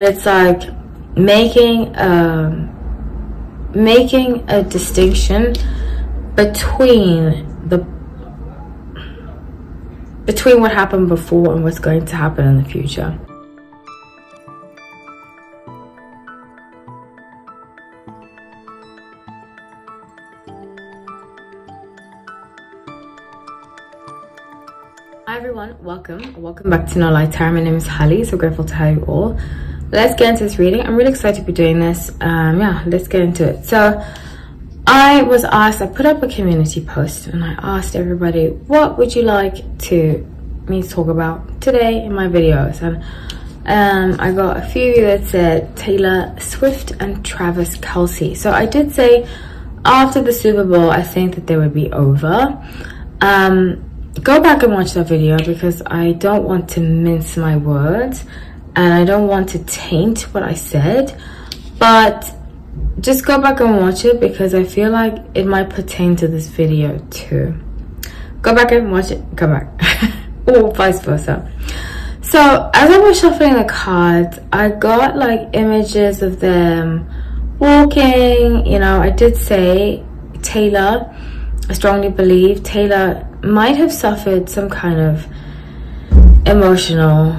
It's like making a distinction between what happened before and what's going to happen in the future. Hi everyone, welcome back to No Light Tarot. My name is Holly, so grateful to have you all. Let's get into this reading. I'm really excited to be doing this. Yeah, let's get into it. So I was asked, I put up a community post and I asked everybody, what would you like me to talk about today in my videos? And I got a few that said Taylor Swift and Travis Kelce. So I did say after the Super Bowl, I think that they would be over. Go back and watch that video because I don't want to mince my words and I don't want to taint what I said, but just go back and watch it because I feel like it might pertain to this video too. Go back and watch it, come back, or vice versa. So as I was shuffling the cards, I got like images of them walking. You know, I did say Taylor, I strongly believe Taylor might have suffered some kind of emotional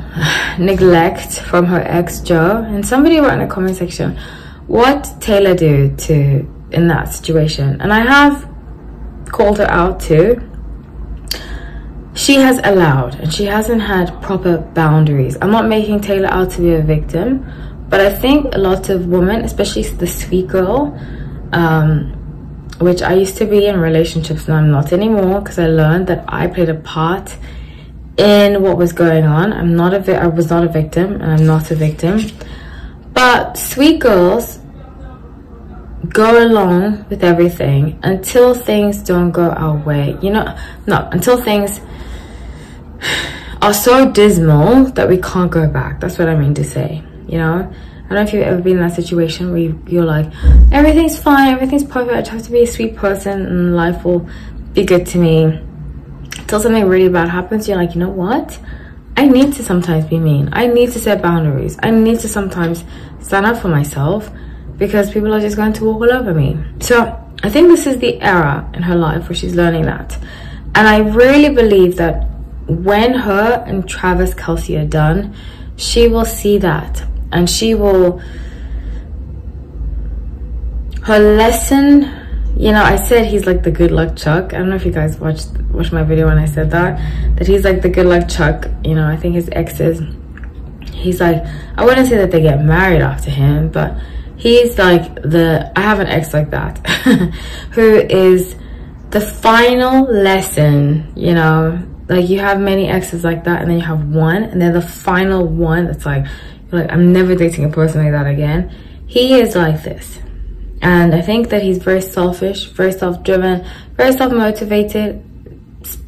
neglect from her ex Joe, and somebody wrote in the comment section what Taylor did in that situation, and I have called her out too. She has allowed and she hasn't had proper boundaries. I'm not making Taylor out to be a victim, but I think a lot of women, especially the sweet girl, which I used to be in relationships and I'm not anymore because I learned that I played a part in what was going on. I was not a victim and I'm not a victim. But sweet girls go along with everything until things don't go our way. You know, no, until things are so dismal that we can't go back. That's what I mean to say, you know? I don't know if you've ever been in that situation where you're like, everything's fine, everything's perfect, I just have to be a sweet person and life will be good to me. Until something really bad happens, you're like, you know what? I need to sometimes be mean. I need to set boundaries. I need to sometimes stand up for myself because people are just going to walk all over me. So I think this is the era in her life where she's learning that. And I really believe that when her and Travis Kelce are done, she will see that. And she will, her lesson, you know, I said he's like the good luck Chuck. I don't know if you guys watched my video when I said that he's like the good luck Chuck. You know, I think his exes, he's like, I wouldn't say that they get married after him, but he's like I have an ex like that, who is the final lesson, you know, like you have many exes like that and then you have one and they're the final one that's like, I'm never dating a person like that again. He is like this. And I think that he's very selfish, very self-driven, very self-motivated,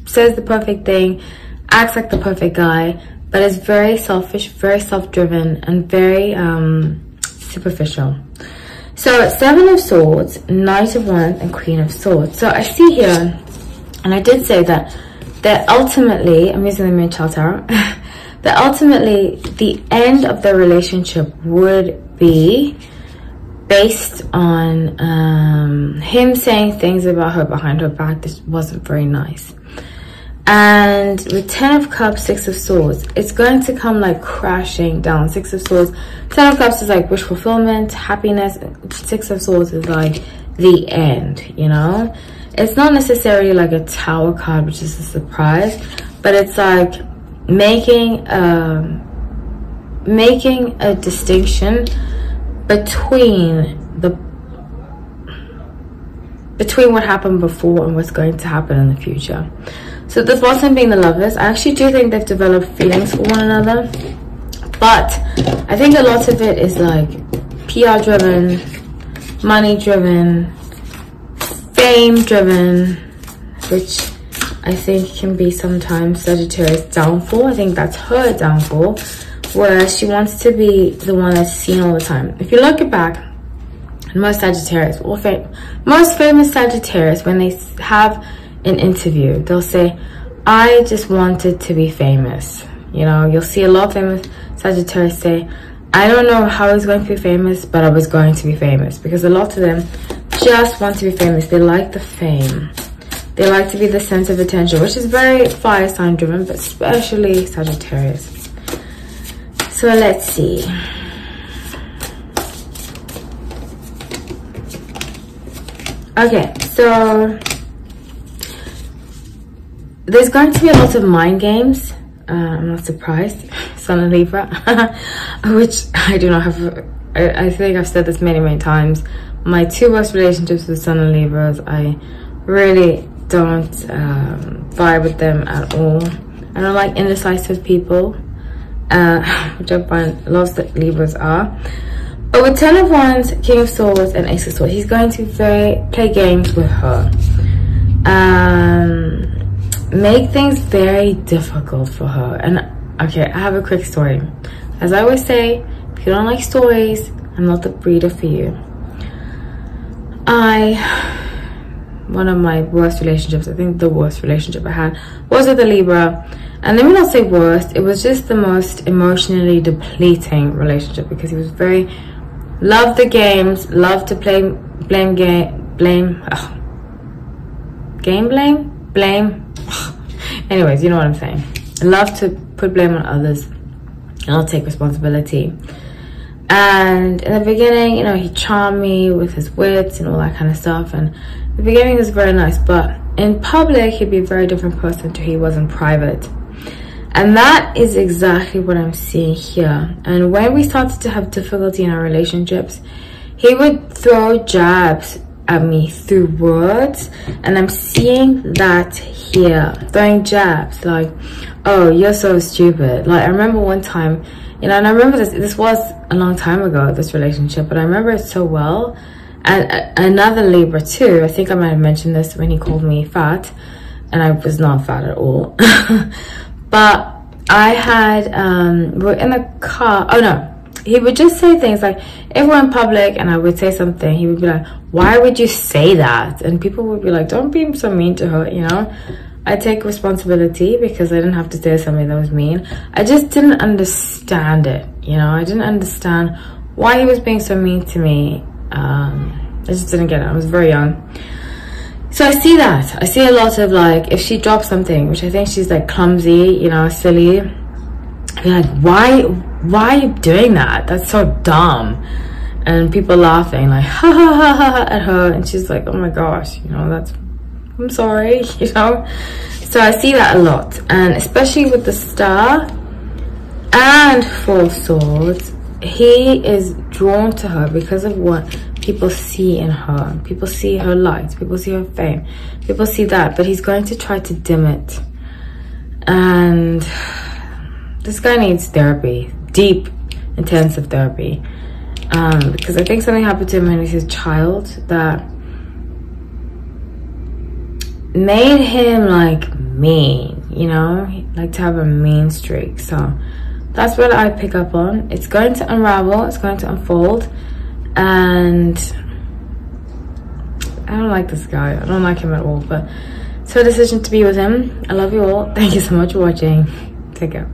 says the perfect thing, acts like the perfect guy, but is very selfish, very self-driven, and very superficial. So 7 of Swords, Knight of Wands, and Queen of Swords. So I see here, and I did say that ultimately, I'm using the Moon Child Tarot, that ultimately the end of the relationship would be based on him saying things about her behind her back that wasn't very nice. And with 10 of Cups, 6 of Swords, it's going to come like crashing down. 6 of Swords, 10 of Cups is like wish fulfillment, happiness. 6 of Swords is like the end, you know? It's not necessarily like a Tower card, which is a surprise, but it's like making a distinction between what happened before and what's going to happen in the future. So this wasn't being the Lovers. I actually do think they've developed feelings for one another, but I think a lot of it is like PR driven, money driven, fame driven, which I think can be sometimes Sagittarius' downfall. I think that's her downfall, where she wants to be the one that's seen all the time. If you look back, most Sagittarius, most famous Sagittarius, when they have an interview, they'll say, I just wanted to be famous. You know, you'll see a lot of famous Sagittarius say, I don't know how I was going to be famous, but I was going to be famous, because a lot of them just want to be famous. They like the fame. They like to be the center of attention, which is very fire sign driven, but especially Sagittarius. So let's see. Okay, so there's going to be a lot of mind games. I'm not surprised. Sun and Libra, which I do not have. I think I've said this many times. My two worst relationships with Sun and Libras, I really don't vibe with them at all. I don't like indecisive people, which I find lots of Libras are. But with 10 of Wands, King of Swords, and Ace of Swords, he's going to play games with her. Make things very difficult for her. And okay, I have a quick story. As I always say, if you don't like stories, I'm not the breeder for you. One of my worst relationships, I think the worst relationship I had, was with a Libra. And let me not say worst, it was just the most emotionally depleting relationship, because he was very, loved the games, loved to play blame. Anyways, you know what I'm saying. I love to put blame on others and I'll take responsibility. And in the beginning, you know, he charmed me with his wits and all that kind of stuff, and the beginning was very nice, but in public he'd be a very different person to he was in private. And that is exactly what I'm seeing here. And when we started to have difficulty in our relationships, he would throw jabs at me through words, and I'm seeing that here, throwing jabs like, oh, you're so stupid. Like, I remember one time, you know, and I remember this was a long time ago, this relationship, but I remember it so well. And another Libra too, I think I might have mentioned this when he called me fat, and I was not fat at all. But I had, we're in the car, oh no, he would just say things like, if we're in public and I would say something, he would be like, why would you say that? And people would be like, don't be so mean to her, you know. I take responsibility because I didn't have to say something that was mean. I just didn't understand it, you know. I didn't understand why he was being so mean to me. I just didn't get it. I was very young. So I see that. I see a lot of, like, if she drops something, which I think she's like clumsy, you know, silly, I'd be like, why are you doing that? That's so dumb. And people laughing like ha ha ha ha at her, and she's like, oh my gosh, you know, that's, I'm sorry, you know. So I see that a lot, and especially with the Star and Four of Swords, he is drawn to her because of what people see in her. People see her light, people see her fame, people see that, but he's going to try to dim it. And this guy needs therapy, deep, intensive therapy. Because I think something happened to him when he was a child that made him like mean, you know, like to have a mean streak. So that's what I pick up on. It's going to unravel, it's going to unfold, and I don't like this guy. I don't like him at all, but it's her decision to be with him. I love you all. Thank you so much for watching. Take care.